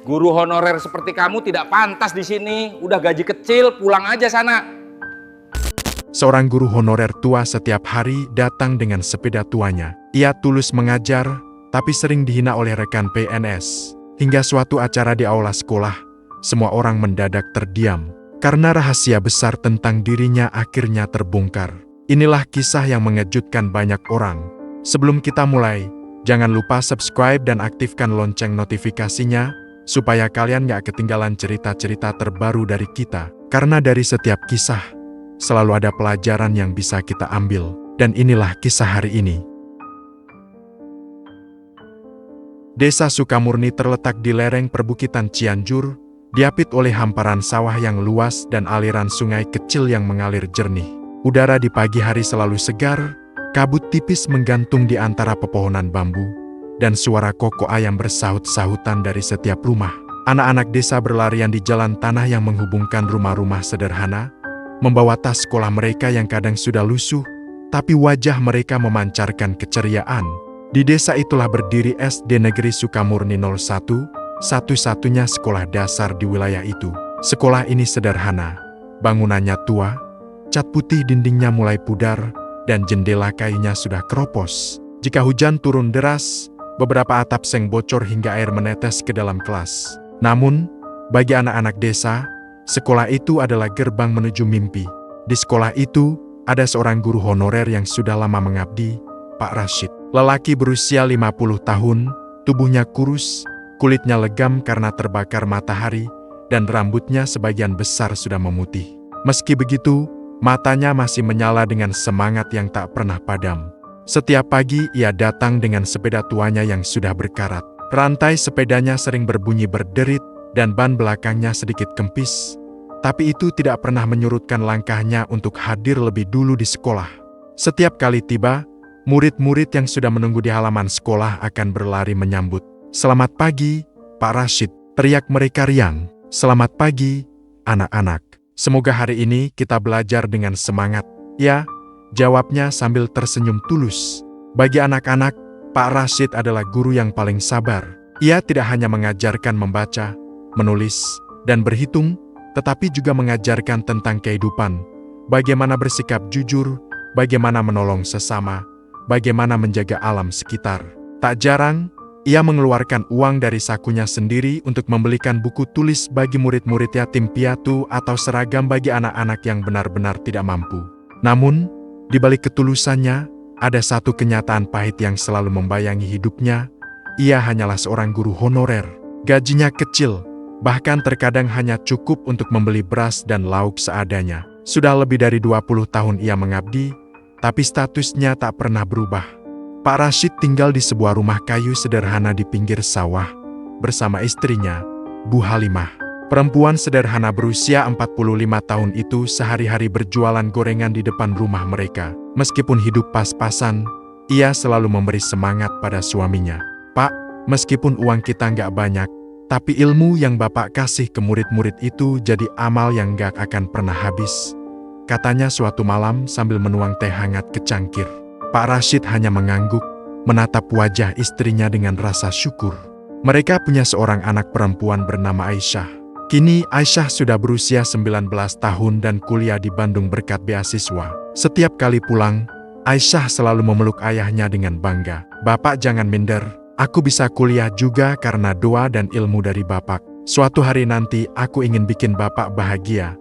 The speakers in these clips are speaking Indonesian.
Guru honorer seperti kamu tidak pantas di sini. Udah gaji kecil, pulang aja sana. Seorang guru honorer tua setiap hari datang dengan sepeda tuanya. Ia tulus mengajar, tapi sering dihina oleh rekan PNS. Hingga suatu acara di aula sekolah, semua orang mendadak terdiam. Karena rahasia besar tentang dirinya akhirnya terbongkar. Inilah kisah yang mengejutkan banyak orang. Sebelum kita mulai, jangan lupa subscribe dan aktifkan lonceng notifikasinya, supaya kalian gak ketinggalan cerita-cerita terbaru dari kita. Karena dari setiap kisah, selalu ada pelajaran yang bisa kita ambil. Dan inilah kisah hari ini. Desa Sukamurni terletak di lereng perbukitan Cianjur, diapit oleh hamparan sawah yang luas dan aliran sungai kecil yang mengalir jernih. Udara di pagi hari selalu segar, kabut tipis menggantung di antara pepohonan bambu, dan suara koko ayam bersahut-sahutan dari setiap rumah. Anak-anak desa berlarian di jalan tanah yang menghubungkan rumah-rumah sederhana, membawa tas sekolah mereka yang kadang sudah lusuh, tapi wajah mereka memancarkan keceriaan. Di desa itulah berdiri SD Negeri Sukamurni 01, satu-satunya sekolah dasar di wilayah itu. Sekolah ini sederhana, bangunannya tua, cat putih dindingnya mulai pudar, dan jendela kayunya sudah keropos. Jika hujan turun deras, beberapa atap seng bocor hingga air menetes ke dalam kelas. Namun, bagi anak-anak desa, sekolah itu adalah gerbang menuju mimpi. Di sekolah itu, ada seorang guru honorer yang sudah lama mengabdi, Pak Rashid. Lelaki berusia 50 tahun, tubuhnya kurus, kulitnya legam karena terbakar matahari, dan rambutnya sebagian besar sudah memutih. Meski begitu, matanya masih menyala dengan semangat yang tak pernah padam. Setiap pagi ia datang dengan sepeda tuanya yang sudah berkarat. Rantai sepedanya sering berbunyi berderit, dan ban belakangnya sedikit kempis. Tapi itu tidak pernah menyurutkan langkahnya untuk hadir lebih dulu di sekolah. Setiap kali tiba, murid-murid yang sudah menunggu di halaman sekolah akan berlari menyambut. "Selamat pagi, Pak Rashid," teriak mereka riang. "Selamat pagi, anak-anak. Semoga hari ini kita belajar dengan semangat." "Ya," jawabnya sambil tersenyum tulus. Bagi anak-anak, Pak Rashid adalah guru yang paling sabar. Ia tidak hanya mengajarkan membaca, menulis, dan berhitung, tetapi juga mengajarkan tentang kehidupan, bagaimana bersikap jujur, bagaimana menolong sesama, bagaimana menjaga alam sekitar. Tak jarang, ia mengeluarkan uang dari sakunya sendiri untuk membelikan buku tulis bagi murid-murid yatim piatu atau seragam bagi anak-anak yang benar-benar tidak mampu. Namun, di balik ketulusannya, ada satu kenyataan pahit yang selalu membayangi hidupnya. Ia hanyalah seorang guru honorer. Gajinya kecil, bahkan terkadang hanya cukup untuk membeli beras dan lauk seadanya. Sudah lebih dari 20 tahun ia mengabdi, tapi statusnya tak pernah berubah. Pak Rashid tinggal di sebuah rumah kayu sederhana di pinggir sawah, bersama istrinya, Bu Halimah. Perempuan sederhana berusia 45 tahun itu sehari-hari berjualan gorengan di depan rumah mereka. Meskipun hidup pas-pasan, ia selalu memberi semangat pada suaminya. "Pak, meskipun uang kita nggak banyak, tapi ilmu yang Bapak kasih ke murid-murid itu jadi amal yang nggak akan pernah habis," katanya suatu malam sambil menuang teh hangat ke cangkir. Pak Rashid hanya mengangguk, menatap wajah istrinya dengan rasa syukur. Mereka punya seorang anak perempuan bernama Aisyah. Kini Aisyah sudah berusia 19 tahun dan kuliah di Bandung berkat beasiswa. Setiap kali pulang, Aisyah selalu memeluk ayahnya dengan bangga. "Bapak jangan minder, aku bisa kuliah juga karena doa dan ilmu dari Bapak. Suatu hari nanti aku ingin bikin Bapak bahagia,"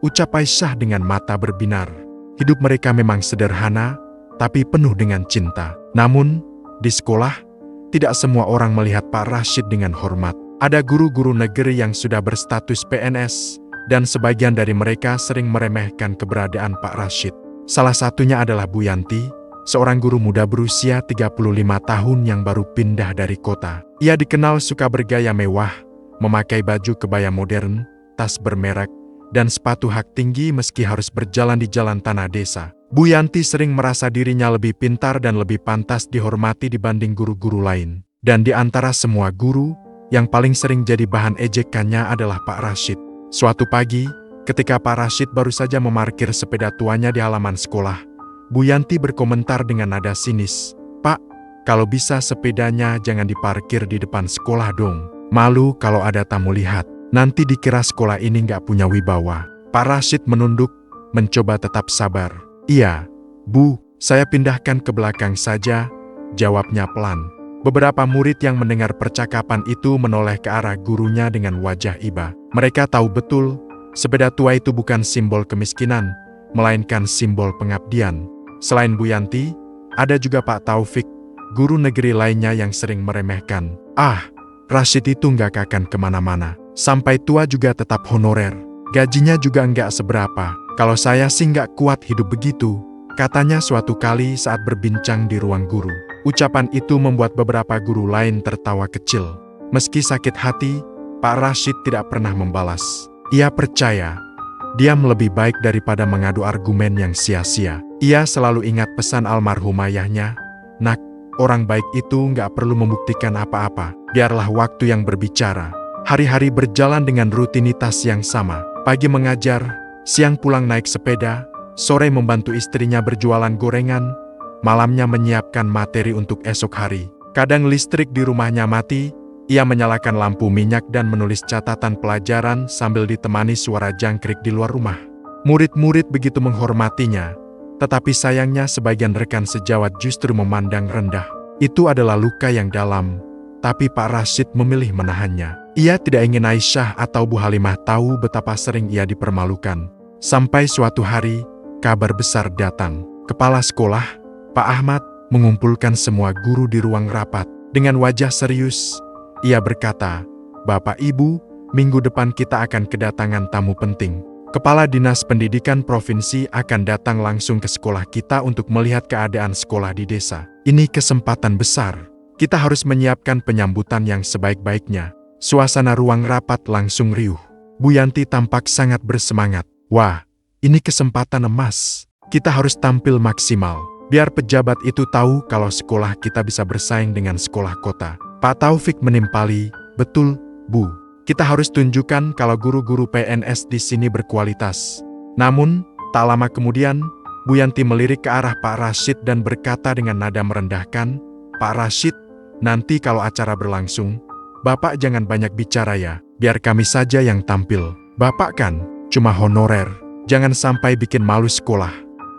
ucap Aisyah dengan mata berbinar. Hidup mereka memang sederhana, tapi penuh dengan cinta. Namun, di sekolah, tidak semua orang melihat Pak Rashid dengan hormat. Ada guru-guru negeri yang sudah berstatus PNS, dan sebagian dari mereka sering meremehkan keberadaan Pak Rashid. Salah satunya adalah Bu Yanti, seorang guru muda berusia 35 tahun yang baru pindah dari kota. Ia dikenal suka bergaya mewah, memakai baju kebaya modern, tas bermerek, dan sepatu hak tinggi meski harus berjalan di jalan tanah desa. Bu Yanti sering merasa dirinya lebih pintar dan lebih pantas dihormati dibanding guru-guru lain. Dan di antara semua guru, yang paling sering jadi bahan ejekannya adalah Pak Rashid. Suatu pagi, ketika Pak Rashid baru saja memarkir sepeda tuanya di halaman sekolah, Bu Yanti berkomentar dengan nada sinis, "Pak, kalau bisa sepedanya jangan diparkir di depan sekolah dong." Malu kalau ada tamu lihat. Nanti dikira sekolah ini nggak punya wibawa. Pak Rashid menunduk, mencoba tetap sabar. Iya, Bu, saya pindahkan ke belakang saja, jawabnya pelan. Beberapa murid yang mendengar percakapan itu menoleh ke arah gurunya dengan wajah iba. Mereka tahu betul, sepeda tua itu bukan simbol kemiskinan, melainkan simbol pengabdian. Selain Bu Yanti, ada juga Pak Taufik, guru negeri lainnya yang sering meremehkan. Ah, Rashid itu nggak akan kemana-mana. Sampai tua juga tetap honorer. Gajinya juga nggak seberapa. Kalau saya sih nggak kuat hidup begitu, katanya suatu kali saat berbincang di ruang guru. Ucapan itu membuat beberapa guru lain tertawa kecil. Meski sakit hati, Pak Rashid tidak pernah membalas. Ia percaya, diam lebih baik daripada mengadu argumen yang sia-sia. Ia selalu ingat pesan almarhum ayahnya, "Nak, orang baik itu nggak perlu membuktikan apa-apa, biarlah waktu yang berbicara." Hari-hari berjalan dengan rutinitas yang sama. Pagi mengajar, siang pulang naik sepeda, sore membantu istrinya berjualan gorengan, malamnya menyiapkan materi untuk esok hari. Kadang listrik di rumahnya mati, ia menyalakan lampu minyak dan menulis catatan pelajaran sambil ditemani suara jangkrik di luar rumah. Murid-murid begitu menghormatinya, tetapi sayangnya sebagian rekan sejawat justru memandang rendah. Itu adalah luka yang dalam, tapi Pak Rashid memilih menahannya. Ia tidak ingin Aisyah atau Bu Halimah tahu betapa sering ia dipermalukan. Sampai suatu hari, kabar besar datang. Kepala sekolah, Pak Ahmad, mengumpulkan semua guru di ruang rapat. Dengan wajah serius, ia berkata, "Bapak Ibu, minggu depan kita akan kedatangan tamu penting. Kepala Dinas Pendidikan Provinsi akan datang langsung ke sekolah kita untuk melihat keadaan sekolah di desa. Ini kesempatan besar. Kita harus menyiapkan penyambutan yang sebaik-baiknya." Suasana ruang rapat langsung riuh. Bu Yanti tampak sangat bersemangat. Wah, ini kesempatan emas. Kita harus tampil maksimal. Biar pejabat itu tahu kalau sekolah kita bisa bersaing dengan sekolah kota. Pak Taufik menimpali, betul, Bu. Kita harus tunjukkan kalau guru-guru PNS di sini berkualitas. Namun, tak lama kemudian, Bu Yanti melirik ke arah Pak Rashid dan berkata dengan nada merendahkan, "Pak Rashid, nanti kalau acara berlangsung, Bapak jangan banyak bicara ya, biar kami saja yang tampil. Bapak kan cuma honorer, jangan sampai bikin malu sekolah."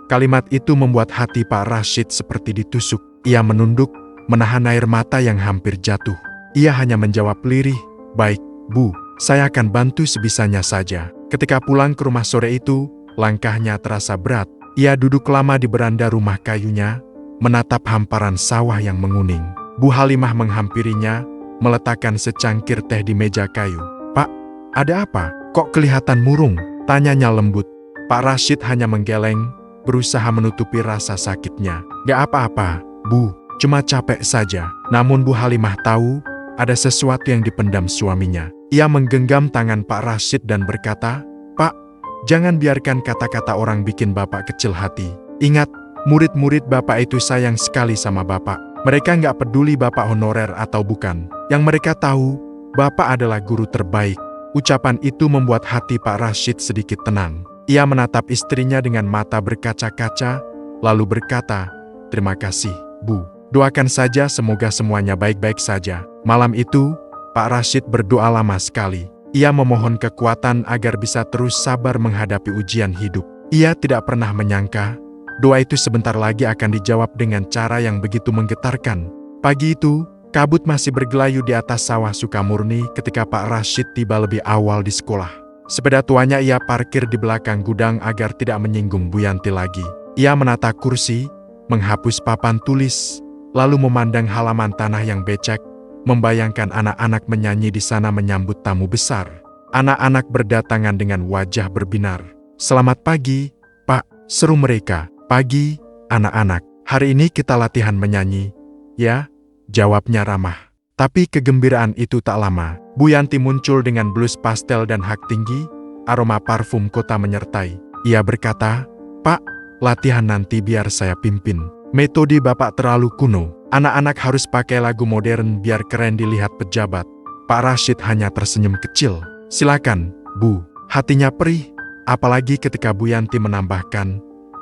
Kalimat itu membuat hati Pak Rashid seperti ditusuk. Ia menunduk, menahan air mata yang hampir jatuh. Ia hanya menjawab lirih, "Baik, Bu, saya akan bantu sebisanya saja." Ketika pulang ke rumah sore itu, langkahnya terasa berat. Ia duduk lama di beranda rumah kayunya, menatap hamparan sawah yang menguning. Bu Halimah menghampirinya, meletakkan secangkir teh di meja kayu. "Pak, ada apa? Kok kelihatan murung?" tanyanya lembut. Pak Rashid hanya menggeleng, berusaha menutupi rasa sakitnya. "Gak apa-apa, Bu, cuma capek saja." Namun Bu Halimah tahu, ada sesuatu yang dipendam suaminya. Ia menggenggam tangan Pak Rashid dan berkata, "Pak, jangan biarkan kata-kata orang bikin Bapak kecil hati. Ingat, murid-murid Bapak itu sayang sekali sama Bapak. Mereka nggak peduli Bapak honorer atau bukan. Yang mereka tahu, Bapak adalah guru terbaik." Ucapan itu membuat hati Pak Rashid sedikit tenang. Ia menatap istrinya dengan mata berkaca-kaca, lalu berkata, "Terima kasih, Bu. Doakan saja semoga semuanya baik-baik saja." Malam itu, Pak Rashid berdoa lama sekali. Ia memohon kekuatan agar bisa terus sabar menghadapi ujian hidup. Ia tidak pernah menyangka, doa itu sebentar lagi akan dijawab dengan cara yang begitu menggetarkan. Pagi itu, kabut masih bergelayu di atas sawah Sukamurni ketika Pak Rashid tiba lebih awal di sekolah. Sepeda tuanya ia parkir di belakang gudang agar tidak menyinggung Bu Yanti lagi. Ia menata kursi, menghapus papan tulis, lalu memandang halaman tanah yang becek, membayangkan anak-anak menyanyi di sana menyambut tamu besar. Anak-anak berdatangan dengan wajah berbinar. "Selamat pagi, Pak," seru mereka. "Pagi, anak-anak. Hari ini kita latihan menyanyi, ya?" jawabnya ramah. Tapi kegembiraan itu tak lama. Bu Yanti muncul dengan blus pastel dan hak tinggi, aroma parfum kota menyertai. Ia berkata, "Pak, latihan nanti biar saya pimpin. Metode Bapak terlalu kuno. Anak-anak harus pakai lagu modern biar keren dilihat pejabat." Pak Rashid hanya tersenyum kecil. "Silakan, Bu." Hatinya perih, apalagi ketika Bu Yanti menambahkan,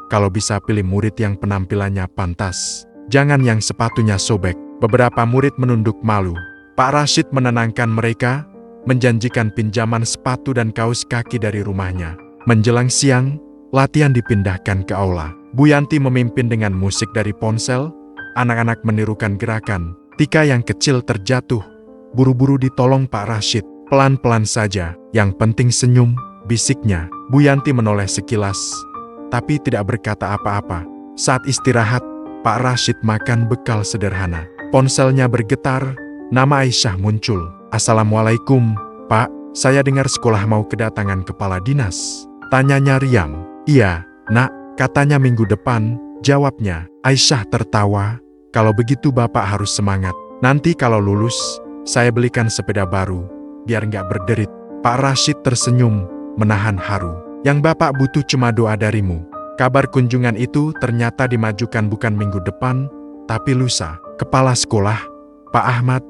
"Kalau bisa pilih murid yang penampilannya pantas, jangan yang sepatunya sobek." Beberapa murid menunduk malu. Pak Rashid menenangkan mereka, menjanjikan pinjaman sepatu dan kaos kaki dari rumahnya. Menjelang siang, latihan dipindahkan ke aula. Bu Yanti memimpin dengan musik dari ponsel, anak-anak menirukan gerakan. Tika yang kecil terjatuh, buru-buru ditolong Pak Rashid. Pelan-pelan saja, yang penting senyum, bisiknya. Bu Yanti menoleh sekilas, tapi tidak berkata apa-apa. Saat istirahat, Pak Rashid makan bekal sederhana. Ponselnya bergetar, nama Aisyah muncul. "Assalamualaikum, Pak. Saya dengar sekolah mau kedatangan kepala dinas." Tanyanya riang. "Iya, Nak, katanya minggu depan," jawabnya. Aisyah tertawa. "Kalau begitu Bapak harus semangat. Nanti kalau lulus, saya belikan sepeda baru, biar nggak berderit." Pak Rashid tersenyum, menahan haru. "Yang Bapak butuh cuma doa darimu." Kabar kunjungan itu ternyata dimajukan bukan minggu depan, tapi lusa. Kepala sekolah, Pak Ahmad,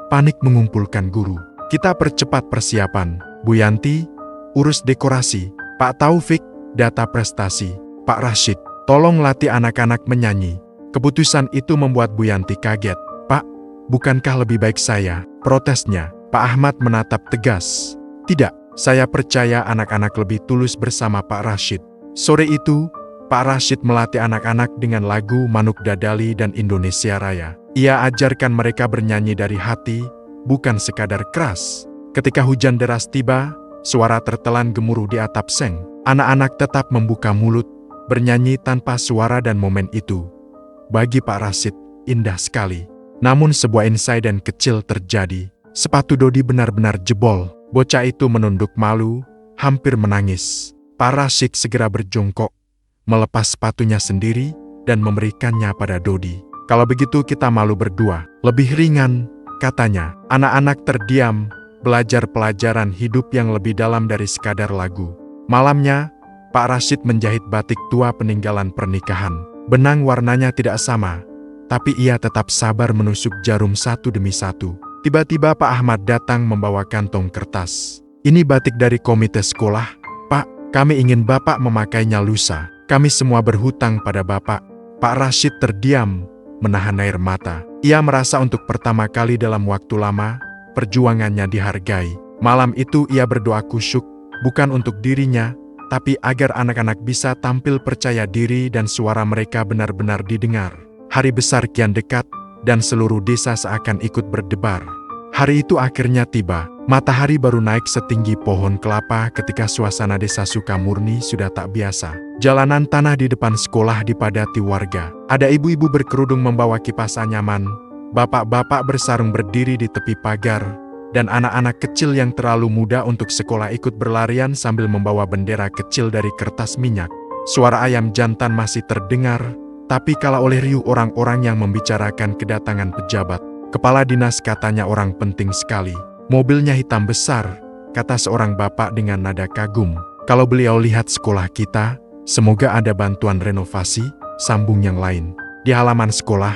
panik mengumpulkan guru. "Kita percepat persiapan. Bu Yanti, urus dekorasi. Pak Taufik, data prestasi. Pak Rashid, tolong latih anak-anak menyanyi." Keputusan itu membuat Bu Yanti kaget. "Pak, bukankah lebih baik saya?" protesnya. Pak Ahmad menatap tegas. "Tidak, saya percaya anak-anak lebih tulus bersama Pak Rashid." Sore itu, Pak Rashid melatih anak-anak dengan lagu Manuk Dadali dan Indonesia Raya. Ia ajarkan mereka bernyanyi dari hati, bukan sekadar keras. Ketika hujan deras tiba, suara tertelan gemuruh di atap seng. Anak-anak tetap membuka mulut, bernyanyi tanpa suara, dan momen itu, bagi Pak Rashid, indah sekali. Namun sebuah insiden kecil terjadi. Sepatu Dodi benar-benar jebol. Bocah itu menunduk malu, hampir menangis. Pak Rashid segera berjongkok, melepas sepatunya sendiri, dan memberikannya pada Dodi. "Kalau begitu kita malu berdua. Lebih ringan," katanya. Anak-anak terdiam, belajar pelajaran hidup yang lebih dalam dari sekadar lagu. Malamnya, Pak Rashid menjahit batik tua peninggalan pernikahan. Benang warnanya tidak sama, tapi ia tetap sabar menusuk jarum satu demi satu. Tiba-tiba Pak Ahmad datang membawa kantong kertas. "Ini batik dari komite sekolah, Pak. Kami ingin Bapak memakainya lusa. Kami semua berhutang pada Bapak." Pak Rashid terdiam, menahan air mata. Ia merasa untuk pertama kali dalam waktu lama, perjuangannya dihargai. Malam itu ia berdoa khusyuk, bukan untuk dirinya, tapi agar anak-anak bisa tampil percaya diri dan suara mereka benar-benar didengar. Hari besar kian dekat, dan seluruh desa seakan ikut berdebar. Hari itu akhirnya tiba. Matahari baru naik setinggi pohon kelapa ketika suasana desa Sukamurni sudah tak biasa. Jalanan tanah di depan sekolah dipadati warga. Ada ibu-ibu berkerudung membawa kipas anyaman, bapak-bapak bersarung berdiri di tepi pagar, dan anak-anak kecil yang terlalu muda untuk sekolah ikut berlarian sambil membawa bendera kecil dari kertas minyak. Suara ayam jantan masih terdengar, tapi kalah oleh riuh orang-orang yang membicarakan kedatangan pejabat. "Kepala dinas katanya orang penting sekali. Mobilnya hitam besar," kata seorang bapak dengan nada kagum. "Kalau beliau lihat sekolah kita, semoga ada bantuan renovasi," sambung yang lain. Di halaman sekolah,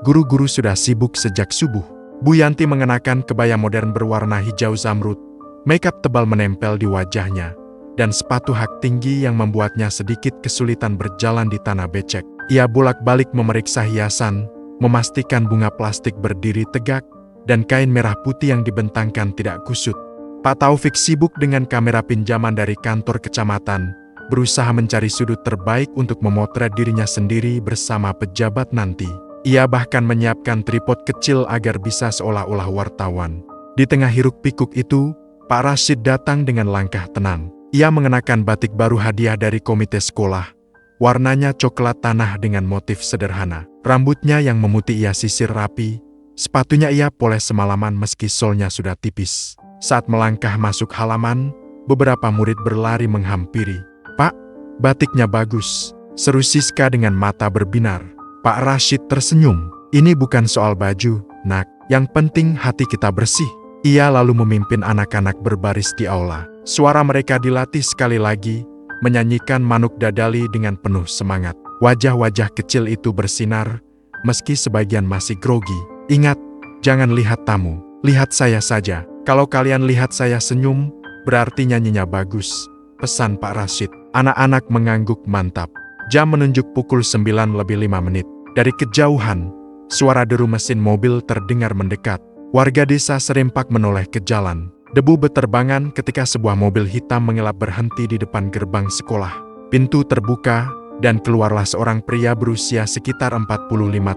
guru-guru sudah sibuk sejak subuh. Bu Yanti mengenakan kebaya modern berwarna hijau zamrud, makeup tebal menempel di wajahnya, dan sepatu hak tinggi yang membuatnya sedikit kesulitan berjalan di tanah becek. Ia bolak-balik memeriksa hiasan, memastikan bunga plastik berdiri tegak, dan kain merah putih yang dibentangkan tidak kusut. Pak Taufik sibuk dengan kamera pinjaman dari kantor kecamatan, berusaha mencari sudut terbaik untuk memotret dirinya sendiri bersama pejabat nanti. Ia bahkan menyiapkan tripod kecil agar bisa seolah-olah wartawan. Di tengah hiruk-pikuk itu, Pak Rashid datang dengan langkah tenang. Ia mengenakan batik baru hadiah dari komite sekolah. Warnanya coklat tanah dengan motif sederhana. Rambutnya yang memutih ia sisir rapi. Sepatunya ia poles semalaman meski solnya sudah tipis. Saat melangkah masuk halaman, beberapa murid berlari menghampiri. "Pak, batiknya bagus," seru Siska dengan mata berbinar. Pak Rashid tersenyum. "Ini bukan soal baju, Nak. Yang penting hati kita bersih." Ia lalu memimpin anak-anak berbaris di aula. Suara mereka dilatih sekali lagi, menyanyikan Manuk Dadali dengan penuh semangat. Wajah-wajah kecil itu bersinar, meski sebagian masih grogi. "Ingat, jangan lihat tamu, lihat saya saja. Kalau kalian lihat saya senyum, berarti nyanyinya bagus," pesan Pak Rashid. Anak-anak mengangguk mantap. Jam menunjuk pukul 9 lebih 5 menit. Dari kejauhan, suara deru mesin mobil terdengar mendekat. Warga desa serempak menoleh ke jalan. Debu beterbangan ketika sebuah mobil hitam mengelap berhenti di depan gerbang sekolah. Pintu terbuka, dan keluarlah seorang pria berusia sekitar 45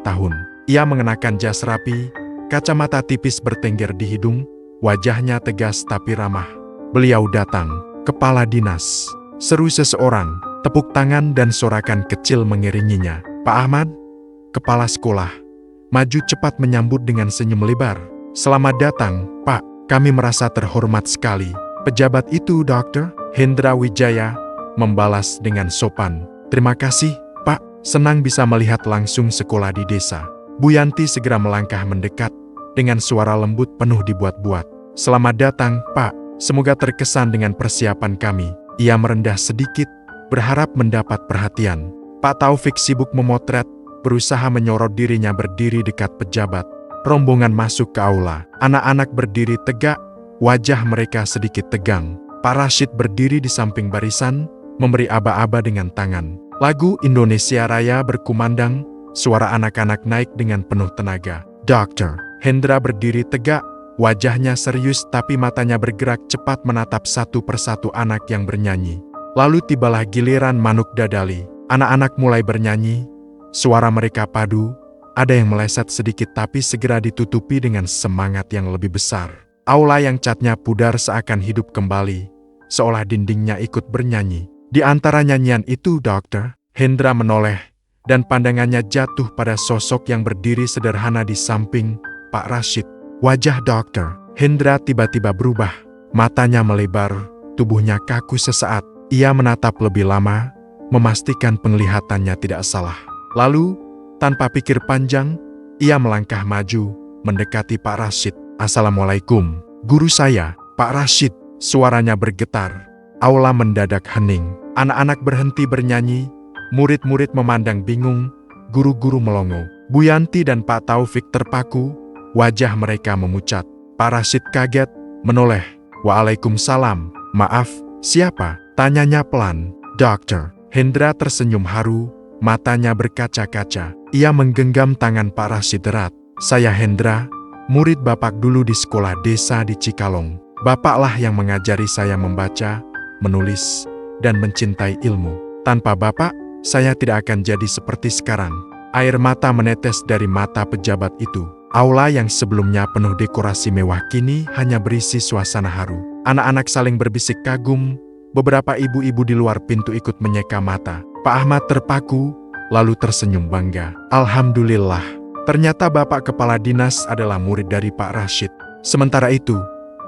tahun. Ia mengenakan jas rapi, kacamata tipis bertengger di hidung, wajahnya tegas tapi ramah. Beliau datang, kepala dinas. Seru seseorang, tepuk tangan dan sorakan kecil mengiringinya. Pak Ahmad, kepala sekolah, maju cepat menyambut dengan senyum lebar. Selamat datang, Pak. Kami merasa terhormat sekali. Pejabat itu, Dr. Hendra Wijaya, membalas dengan sopan. Terima kasih, Pak. Senang bisa melihat langsung sekolah di desa. Bu Yanti segera melangkah mendekat, dengan suara lembut penuh dibuat-buat. Selamat datang, Pak. Semoga terkesan dengan persiapan kami. Ia merendah sedikit, berharap mendapat perhatian. Pak Taufik sibuk memotret, berusaha menyorot dirinya berdiri dekat pejabat. Rombongan masuk ke aula. Anak-anak berdiri tegak, wajah mereka sedikit tegang. Pak Rashid berdiri di samping barisan, memberi aba-aba dengan tangan. Lagu Indonesia Raya berkumandang, suara anak-anak naik dengan penuh tenaga. Dr. Hendra berdiri tegak, wajahnya serius tapi matanya bergerak cepat menatap satu persatu anak yang bernyanyi. Lalu tibalah giliran Manuk Dadali. Anak-anak mulai bernyanyi, suara mereka padu. Ada yang meleset sedikit tapi segera ditutupi dengan semangat yang lebih besar. Aula yang catnya pudar seakan hidup kembali, seolah dindingnya ikut bernyanyi. Di antara nyanyian itu, Dr. Hendra menoleh, dan pandangannya jatuh pada sosok yang berdiri sederhana di samping Pak Rashid. Wajah Dr. Hendra tiba-tiba berubah, matanya melebar, tubuhnya kaku sesaat. Ia menatap lebih lama, memastikan penglihatannya tidak salah. Lalu, tanpa pikir panjang, ia melangkah maju, mendekati Pak Rashid. Assalamualaikum, guru saya, Pak Rashid. Suaranya bergetar. Aula mendadak hening. Anak-anak berhenti bernyanyi, murid-murid memandang bingung, guru-guru melongo. Bu Yanti dan Pak Taufik terpaku, wajah mereka memucat. Pak Rashid kaget, menoleh. Waalaikumsalam, maaf, siapa? Tanyanya pelan. Dr. Hendra tersenyum haru, matanya berkaca-kaca. Ia menggenggam tangan Pak Rashid erat. Saya Hendra, murid Bapak dulu di sekolah desa di Cikalong. Bapaklah yang mengajari saya membaca, menulis, dan mencintai ilmu. Tanpa Bapak, saya tidak akan jadi seperti sekarang. Air mata menetes dari mata pejabat itu. Aula yang sebelumnya penuh dekorasi mewah kini hanya berisi suasana haru. Anak-anak saling berbisik kagum, beberapa ibu-ibu di luar pintu ikut menyeka mata. Pak Ahmad terpaku, lalu tersenyum bangga. Alhamdulillah, ternyata Bapak Kepala Dinas adalah murid dari Pak Rashid. Sementara itu,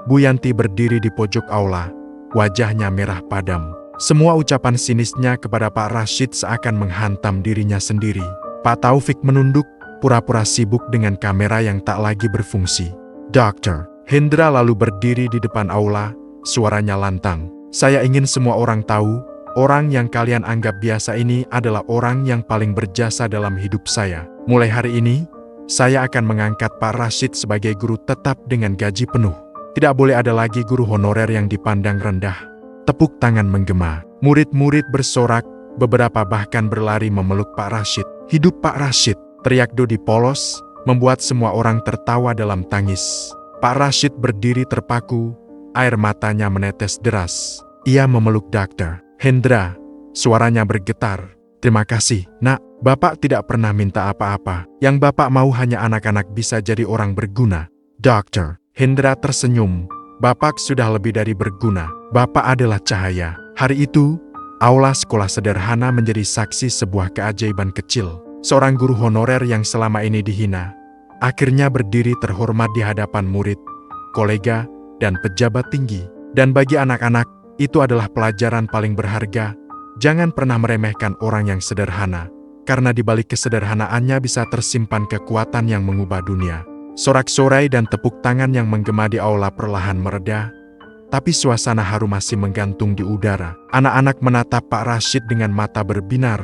Bu Yanti berdiri di pojok aula, wajahnya merah padam. Semua ucapan sinisnya kepada Pak Rashid seakan menghantam dirinya sendiri. Pak Taufik menunduk, pura-pura sibuk dengan kamera yang tak lagi berfungsi. Dr. Hendra lalu berdiri di depan aula, suaranya lantang. Saya ingin semua orang tahu, orang yang kalian anggap biasa ini adalah orang yang paling berjasa dalam hidup saya. Mulai hari ini, saya akan mengangkat Pak Rashid sebagai guru tetap dengan gaji penuh. Tidak boleh ada lagi guru honorer yang dipandang rendah. Tepuk tangan menggema. Murid-murid bersorak, beberapa bahkan berlari memeluk Pak Rashid. Hidup Pak Rashid, teriak Dodi polos, membuat semua orang tertawa dalam tangis. Pak Rashid berdiri terpaku, air matanya menetes deras. Ia memeluk Dr. Hendra, suaranya bergetar. Terima kasih, Nak. Bapak tidak pernah minta apa-apa. Yang Bapak mau hanya anak-anak bisa jadi orang berguna. Dr. Hendra tersenyum. Bapak sudah lebih dari berguna. Bapak adalah cahaya. Hari itu, aula sekolah sederhana menjadi saksi sebuah keajaiban kecil. Seorang guru honorer yang selama ini dihina, akhirnya berdiri terhormat di hadapan murid, kolega, dan pejabat tinggi. Dan bagi anak-anak, itu adalah pelajaran paling berharga. Jangan pernah meremehkan orang yang sederhana, karena di balik kesederhanaannya bisa tersimpan kekuatan yang mengubah dunia. Sorak-sorai dan tepuk tangan yang menggema di aula perlahan mereda, tapi suasana haru masih menggantung di udara. Anak-anak menatap Pak Rashid dengan mata berbinar,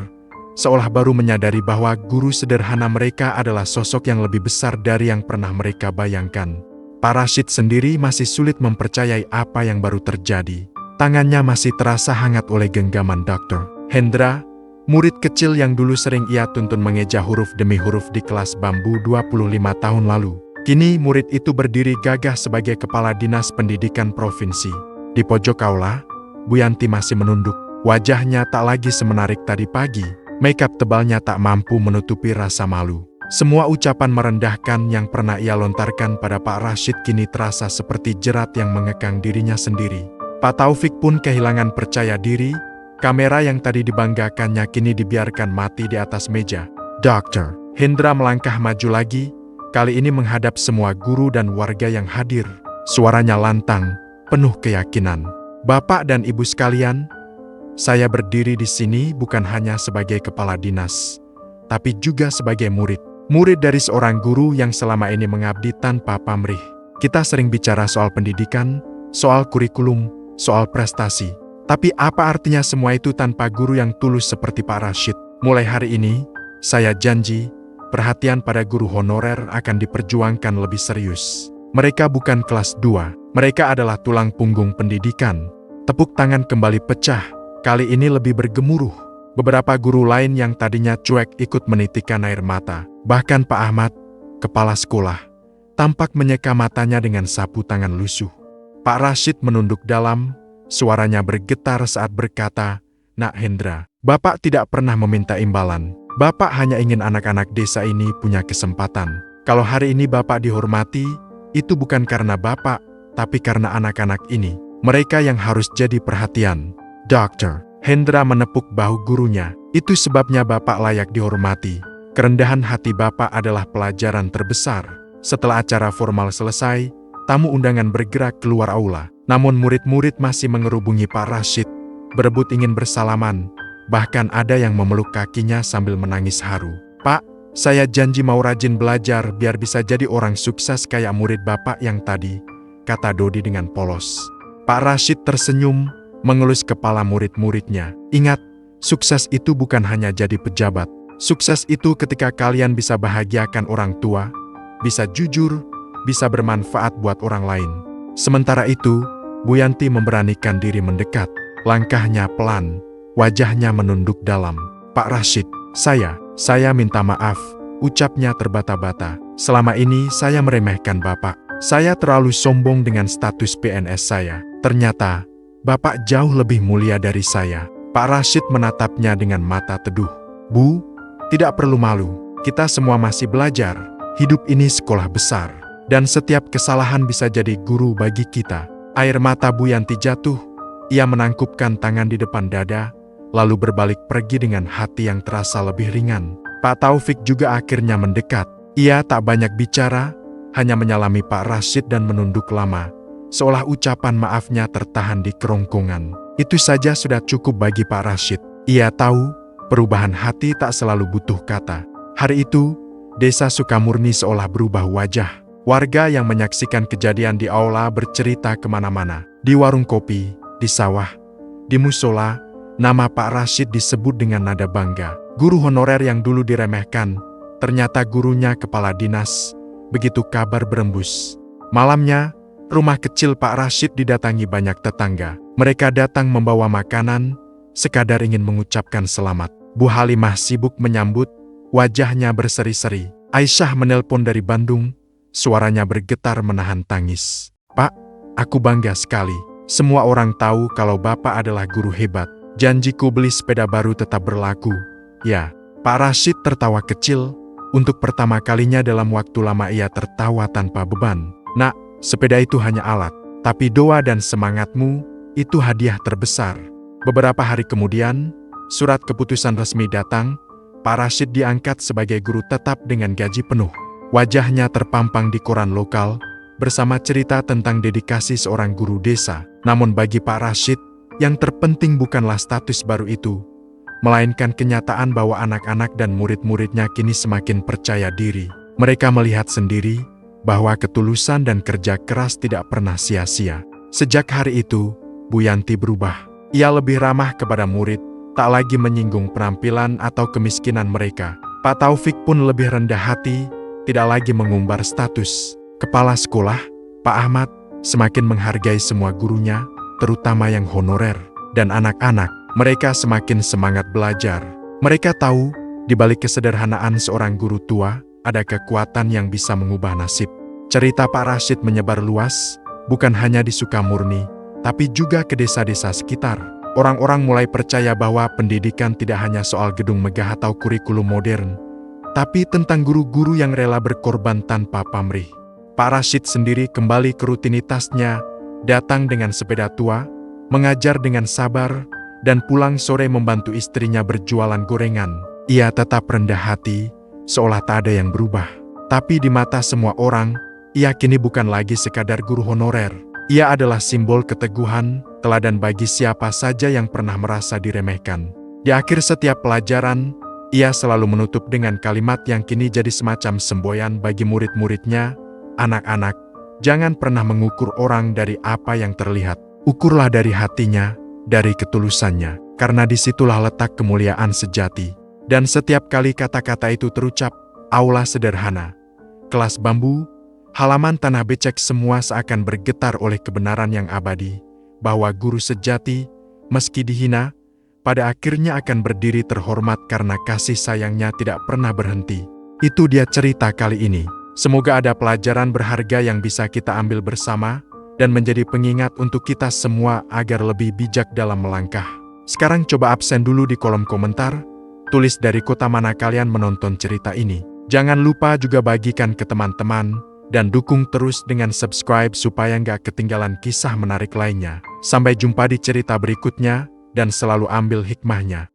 seolah baru menyadari bahwa guru sederhana mereka adalah sosok yang lebih besar dari yang pernah mereka bayangkan. Pak Rashid sendiri masih sulit mempercayai apa yang baru terjadi. Tangannya masih terasa hangat oleh genggaman Dr. Hendra, murid kecil yang dulu sering ia tuntun mengeja huruf demi huruf di kelas bambu 25 tahun lalu. Kini murid itu berdiri gagah sebagai kepala dinas pendidikan provinsi. Di pojok aula, Bu Yanti masih menunduk. Wajahnya tak lagi semenarik tadi pagi. Makeup tebalnya tak mampu menutupi rasa malu. Semua ucapan merendahkan yang pernah ia lontarkan pada Pak Rashid kini terasa seperti jerat yang mengekang dirinya sendiri. Pak Taufik pun kehilangan percaya diri. Kamera yang tadi dibanggakannya kini dibiarkan mati di atas meja. Dokter Hendra melangkah maju lagi, kali ini menghadap semua guru dan warga yang hadir. Suaranya lantang, penuh keyakinan. Bapak dan Ibu sekalian, saya berdiri di sini bukan hanya sebagai kepala dinas, tapi juga sebagai murid. Murid dari seorang guru yang selama ini mengabdi tanpa pamrih. Kita sering bicara soal pendidikan, soal kurikulum, soal prestasi. Tapi apa artinya semua itu tanpa guru yang tulus seperti Pak Rashid? Mulai hari ini, saya janji, perhatian pada guru honorer akan diperjuangkan lebih serius. Mereka bukan kelas 2, mereka adalah tulang punggung pendidikan. Tepuk tangan kembali pecah, kali ini lebih bergemuruh. Beberapa guru lain yang tadinya cuek ikut menitikkan air mata. Bahkan Pak Ahmad, kepala sekolah, tampak menyeka matanya dengan sapu tangan lusuh. Pak Rashid menunduk dalam, suaranya bergetar saat berkata, "Nak Hendra, Bapak tidak pernah meminta imbalan. Bapak hanya ingin anak-anak desa ini punya kesempatan. Kalau hari ini Bapak dihormati, itu bukan karena Bapak, tapi karena anak-anak ini. Mereka yang harus jadi perhatian." Dokter Hendra menepuk bahu gurunya. "Itu sebabnya Bapak layak dihormati. Kerendahan hati Bapak adalah pelajaran terbesar." Setelah acara formal selesai, tamu undangan bergerak keluar aula. Namun murid-murid masih mengerubungi Pak Rashid, berebut ingin bersalaman. Bahkan ada yang memeluk kakinya sambil menangis haru. "Pak, saya janji mau rajin belajar biar bisa jadi orang sukses kayak murid Bapak yang tadi," kata Dodi dengan polos. Pak Rashid tersenyum, mengelus kepala murid-muridnya. "Ingat, sukses itu bukan hanya jadi pejabat. Sukses itu ketika kalian bisa bahagiakan orang tua, bisa jujur, bisa bermanfaat buat orang lain." Sementara itu, Bu Yanti memberanikan diri mendekat. Langkahnya pelan, wajahnya menunduk dalam. "Pak Rashid, saya minta maaf," ucapnya terbata-bata. "Selama ini saya meremehkan Bapak. Saya terlalu sombong dengan status PNS saya. Ternyata, Bapak jauh lebih mulia dari saya." Pak Rashid menatapnya dengan mata teduh. "Bu, tidak perlu malu. Kita semua masih belajar. Hidup ini sekolah besar. Dan setiap kesalahan bisa jadi guru bagi kita." Air mata Bu Yanti jatuh. Ia menangkupkan tangan di depan dada, lalu berbalik pergi dengan hati yang terasa lebih ringan. Pak Taufik juga akhirnya mendekat. Ia tak banyak bicara, hanya menyalami Pak Rashid dan menunduk lama, seolah ucapan maafnya tertahan di kerongkongan. Itu saja sudah cukup bagi Pak Rashid. Ia tahu, perubahan hati tak selalu butuh kata. Hari itu, Desa Sukamurni seolah berubah wajah. Warga yang menyaksikan kejadian di aula bercerita kemana-mana. Di warung kopi, di sawah, di musola, nama Pak Rashid disebut dengan nada bangga. Guru honorer yang dulu diremehkan, ternyata gurunya kepala dinas. Begitu kabar berembus. Malamnya, rumah kecil Pak Rashid didatangi banyak tetangga. Mereka datang membawa makanan, sekadar ingin mengucapkan selamat. Bu Halimah sibuk menyambut, wajahnya berseri-seri. Aisyah menelpon dari Bandung, suaranya bergetar menahan tangis. "Pak, aku bangga sekali. Semua orang tahu kalau Bapak adalah guru hebat. Janjiku beli sepeda baru tetap berlaku." "Ya." Pak Rashid tertawa kecil. Untuk pertama kalinya dalam waktu lama ia tertawa tanpa beban. "Nak, sepeda itu hanya alat. Tapi doa dan semangatmu, itu hadiah terbesar." Beberapa hari kemudian, surat keputusan resmi datang. Pak Rashid diangkat sebagai guru tetap dengan gaji penuh. Wajahnya terpampang di koran lokal, bersama cerita tentang dedikasi seorang guru desa. Namun bagi Pak Rashid, yang terpenting bukanlah status baru itu, melainkan kenyataan bahwa anak-anak dan murid-muridnya kini semakin percaya diri. Mereka melihat sendiri bahwa ketulusan dan kerja keras tidak pernah sia-sia. Sejak hari itu, Bu Yanti berubah. Ia lebih ramah kepada murid, tak lagi menyinggung penampilan atau kemiskinan mereka. Pak Taufik pun lebih rendah hati, tidak lagi mengumbar status. Kepala sekolah, Pak Ahmad, semakin menghargai semua gurunya, terutama yang honorer. Dan anak-anak, mereka semakin semangat belajar. Mereka tahu, di balik kesederhanaan seorang guru tua, ada kekuatan yang bisa mengubah nasib. Cerita Pak Rashid menyebar luas, bukan hanya di Sukamurni, tapi juga ke desa-desa sekitar. Orang-orang mulai percaya bahwa pendidikan tidak hanya soal gedung megah atau kurikulum modern, tapi tentang guru-guru yang rela berkorban tanpa pamrih. Pak Rashid sendiri kembali ke rutinitasnya, datang dengan sepeda tua, mengajar dengan sabar, dan pulang sore membantu istrinya berjualan gorengan. Ia tetap rendah hati, seolah tak ada yang berubah. Tapi di mata semua orang, ia kini bukan lagi sekadar guru honorer. Ia adalah simbol keteguhan, teladan bagi siapa saja yang pernah merasa diremehkan. Di akhir setiap pelajaran, ia selalu menutup dengan kalimat yang kini jadi semacam semboyan bagi murid-muridnya, "Anak-anak, jangan pernah mengukur orang dari apa yang terlihat. Ukurlah dari hatinya, dari ketulusannya, karena disitulah letak kemuliaan sejati." Dan setiap kali kata-kata itu terucap, aula sederhana, kelas bambu, halaman tanah becek semua seakan bergetar oleh kebenaran yang abadi, bahwa guru sejati, meski dihina, pada akhirnya akan berdiri terhormat karena kasih sayangnya tidak pernah berhenti. Itu dia cerita kali ini. Semoga ada pelajaran berharga yang bisa kita ambil bersama, dan menjadi pengingat untuk kita semua agar lebih bijak dalam melangkah. Sekarang coba absen dulu di kolom komentar, tulis dari kota mana kalian menonton cerita ini. Jangan lupa juga bagikan ke teman-teman, dan dukung terus dengan subscribe supaya nggak ketinggalan kisah menarik lainnya. Sampai jumpa di cerita berikutnya, dan selalu ambil hikmahnya.